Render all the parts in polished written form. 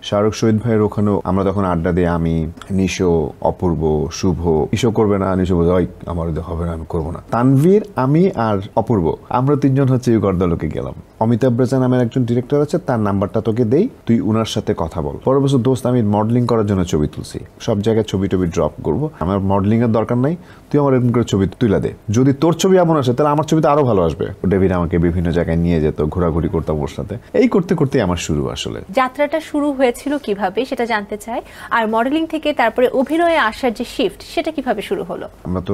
শাহরুখ শহীদ ভাইয়ের ওখানেও আমরা তখন আড্ডা দিই, আমি, নিশো, অপূর্ব, শুভ। নিশো করবে না, নিশো বলছে ওই আমার হবে না, আমি করবো না। তানভীর, আমি আর অপূর্ব আমরা তিনজন হচ্ছে গর্দালোকে গেলাম। অমিতাভ রেজা নামের একজন ডিরেক্টর আছে, তার নাম্বারটা তোকে দেই, তুই উনার সাথে কথা বল। পরের বছর দোস্ত আমি মডেলিং করার জন্য ছবি তুলছি, সব জায়গায় ছবি টবি ড্রপ করবো, আমার মডেলিং এর দরকার নাই, তুই আমার এরকম করে ছবি তুলে দে, যদি তোর ছবি এমন আসে তাহলে আমার ছবিতে আরো ভালো আসবে। ডেভিড আমাকে বিভিন্ন জায়গায় নিয়ে যেত, ঘোরাঘুরি করতাম ওর সাথে। এই করতে করতে আমার শুরু। আসলে যাত্রাটা শুরু হয়েছিল কিভাবে সেটা জানতে চাই, আর মডেলিং থেকে তারপরে অভিনয়ে আসার যে শিফট সেটা কিভাবে শুরু হলো? আমরা তো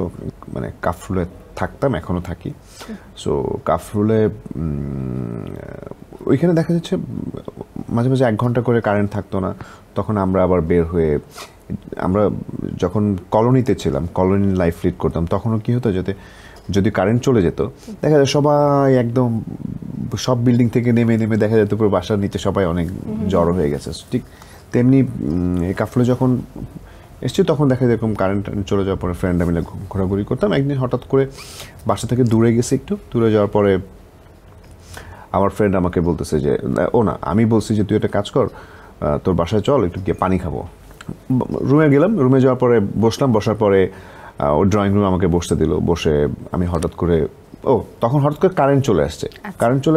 মানে কাফরুলে থাকতাম, এখনো থাকি। সো কাফরুলে ওইখানে দেখা যাচ্ছে মাঝে মাঝে 1 ঘন্টা করে কারেন্ট থাকতো না, তখন আমরা আবার বের হয়ে, আমরা যখন কলোনিতে ছিলাম, কলোনি লাইফ লিড করতাম, তখনও কি হতো, যদি কারেন্ট চলে যেত দেখা যায় সবাই একদম সব বিল্ডিং থেকে নেমে নেমে দেখা যেত পুরো বাসার নিচে সবাই অনেক জড়ো হয়ে গেছে। ঠিক তেমনি কাফরুলে যখন এসছি তখন দেখা যায় এরকম কারেন্ট চলে যাওয়ার পরে ফ্রেন্ডরা মিলে ঘোরাঘুরি করতাম। একদিন হঠাৎ করে বাসা থেকে দূরে গেছে, একটু দূরে যাওয়ার পরে আমার ফ্রেন্ড আমাকে বলতেছে যে আমি বলছি যে তুই একটা কাজ কর, তোর বাসায় চল, একটু গিয়ে পানি খাবো। রুমে গেলাম, রুমে যাওয়ার পরে বসলাম, বসার পরে ও ড্রয়িং রুমে আমাকে বসতে দিল। বসে আমি হঠাৎ করে তখন হঠাৎ করে কারেন্ট চলে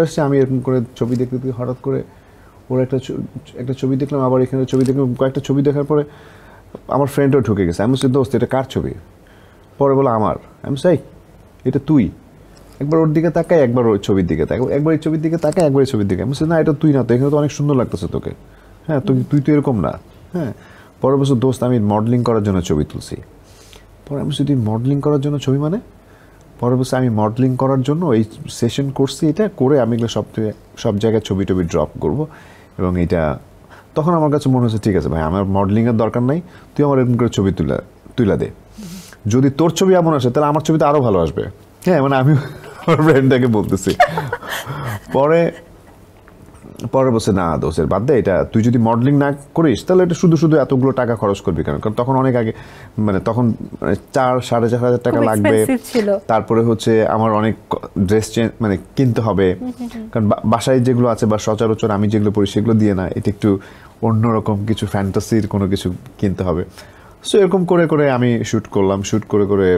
আসছে। আমি এরকম করে ছবি দেখতে দেখতে হঠাৎ করে ওর একটা ছবি দেখলাম, আবার এখানে ছবি দেখলাম, কয়েকটা ছবি দেখার পরে আমার ফ্রেন্ডও ঢুকে গেছে। আমি বলছি দোস্ত এটা কার ছবি? পরে বলো আমার। আমি চাই এটা তুই, একবার ওর দিকে তাকায়, একবার ওর ছবির দিকে তাকায়, একবার এই ছবির দিকে তাকায়, একবার এই ছবির দিকে। আমি বলছি না এটা তুই না, তো এখানে তো অনেক সুন্দর লাগতেছে তোকে। হ্যাঁ তুই তো এরকম না। হ্যাঁ পরের বছর দোস্ত আমি মডেলিং করার জন্য ছবি তুলছি। পরে আমি বলছি তুই মডেলিং করার জন্য ছবি মানে? পরের বছর আমি মডেলিং করার জন্য এই সেশন করছি, এটা করে আমি এগুলো সব জায়গায় ছবি টবি ড্রপ করবো। এবং এটা তখন আমার কাছে মনে হচ্ছে ঠিক আছে ভাই, আমার মডেলিংয়ের দরকার নাই, তুই আমার এরকম করে ছবি তুলে দে, যদি তোর ছবি এমন আসে তাহলে আমার ছবিতে আরও ভালো আসবে। হ্যাঁ মানে আমি আমার ফ্রেন্ডটাকে বলতেছি। পরে বলছে না দোষের বাদ দে, এটা তুই যদি মডেলিং না করিস তাহলে এটা শুধু শুধু এতগুলো টাকা খরচ করবি কেন? কারণ তখন অনেক আগে, মানে তখন 4,000-4,500 টাকা লাগবে। তারপরে হচ্ছে আমার অনেক ড্রেস মানে কিনতে হবে, কারণ বাসায় যেগুলো আছে বা সচরাচর আমি যেগুলো পড়ি সেগুলো দিয়ে না, এটা একটু অন্যরকম কিছু ফ্যান্টাসির কোনো কিছু কিনতে হবে। সো এরকম করে করে আমি শ্যুট করলাম, শ্যুট করে করে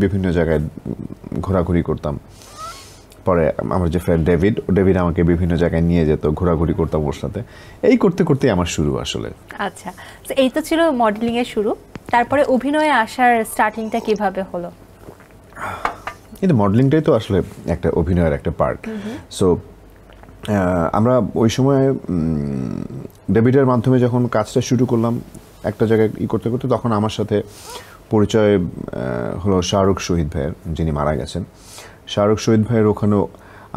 বিভিন্ন জায়গায় ঘোরাঘুরি করতাম। পরে আমার যে ফ্রেন্ড ডেভিড আমাকে বিভিন্ন জায়গায় নিয়ে যেত, ঘোরাঘুরি করতাম ওর সাথে। এই করতে করতে আমার শুরু আসলে। আচ্ছা, এই তো ছিল মডেলিং এর শুরু, তারপরে অভিনয়ে আসার স্টার্টিংটা কিভাবে হলো? কিন্তু মডেলিংটাই তো আসলে একটা অভিনয়ের একটা পার্ট। সো আমরা ওই সময় ডেভিডের মাধ্যমে যখন কাজটা শুরু করলাম একটা জায়গায় করতে করতে, তখন আমার সাথে পরিচয় হলো শাহরুখ শহীদ ভাইয়ের, যিনি মারা গেছেন। শাহরুখ শহীদ ভাইয়ের ওখানেও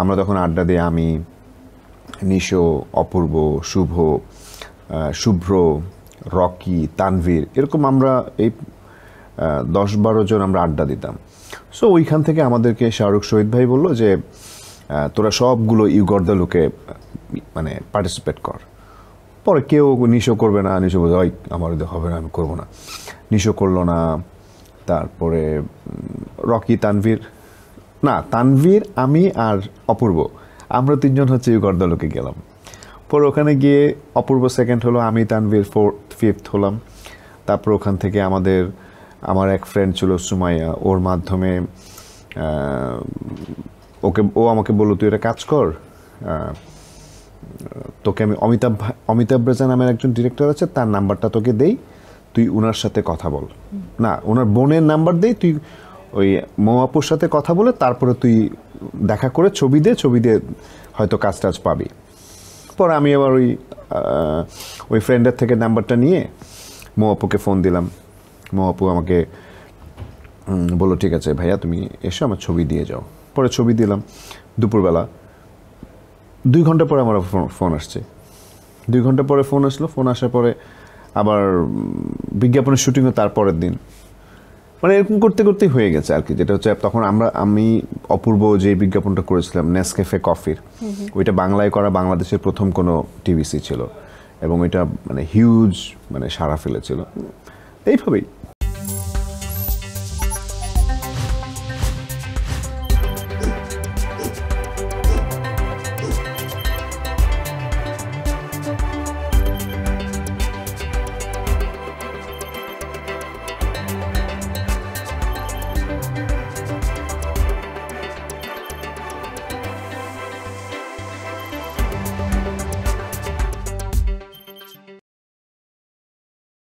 আমরা তখন আড্ডা দিই, আমি, নিশো, অপূর্ব, শুভ্র, রকি, তানভীর, এরকম আমরা এই 10-12 জন আমরা আড্ডা দিতাম। সো ওইখান থেকে আমাদেরকে শাহরুখ শহীদ ভাই বললো যে তোরা সবগুলো গর্দালোকে মানে পার্টিসিপেট কর। পরে কেউ নিশো করবে না, নিশো বলছে ওই আমার হবে না, আমি করবো না। নিশো করলো না। তারপরে রকি, তানভীর, আমি আর অপূর্ব আমরা তিনজন হচ্ছে গর্দালোকে গেলাম। পরে ওখানে গিয়ে অপূর্ব সেকেন্ড হলো, আমি তানভীর 4th 5th হলাম। তারপর ওখান থেকে আমার এক ফ্রেন্ড ছিল সুমাইয়া, ওর মাধ্যমে ও আমাকে বললো তুই একটা কাজ কর, তোকে আমি অমিতাভ রেজা নামের একজন ডিরেক্টর আছে, তার নাম্বারটা তোকে দেই, তুই উনার সাথে কথা বল। না, ওনার বোনের নাম্বার দেই, তুই ওই মৌয়াপুর সাথে কথা বলে তারপরে তুই দেখা করে ছবি দিয়ে হয়তো কাজ টাজ পাবি। পরে আমি আবার ওই ফ্রেন্ডের থেকে নাম্বারটা নিয়ে মৌয়াপুকে ফোন দিলাম। মৌয়াপু আমাকে বললো ঠিক আছে ভাইয়া তুমি এসো, আমার ছবি দিয়ে যাও। পরে ছবি দিলাম দুপুরবেলা। 2 ঘন্টা পরে আমার ফোন আসছে। 2 ঘন্টা পরে ফোন আসলো। ফোন আসার পরে আবার বিজ্ঞাপনের শুটিংও তার পরের দিন। মানে এরকম করতে করতেই হয়ে গেছে আর কি। যেটা হচ্ছে তখন আমি অপূর্ব যে বিজ্ঞাপনটা করেছিলাম নেসক্যাফে কফির, ওইটা বাংলায় করা বাংলাদেশের প্রথম কোনো টিভিসি ছিল এবং এটা মানে হিউজ মানে সাড়া ফেলেছিল। এইভাবেই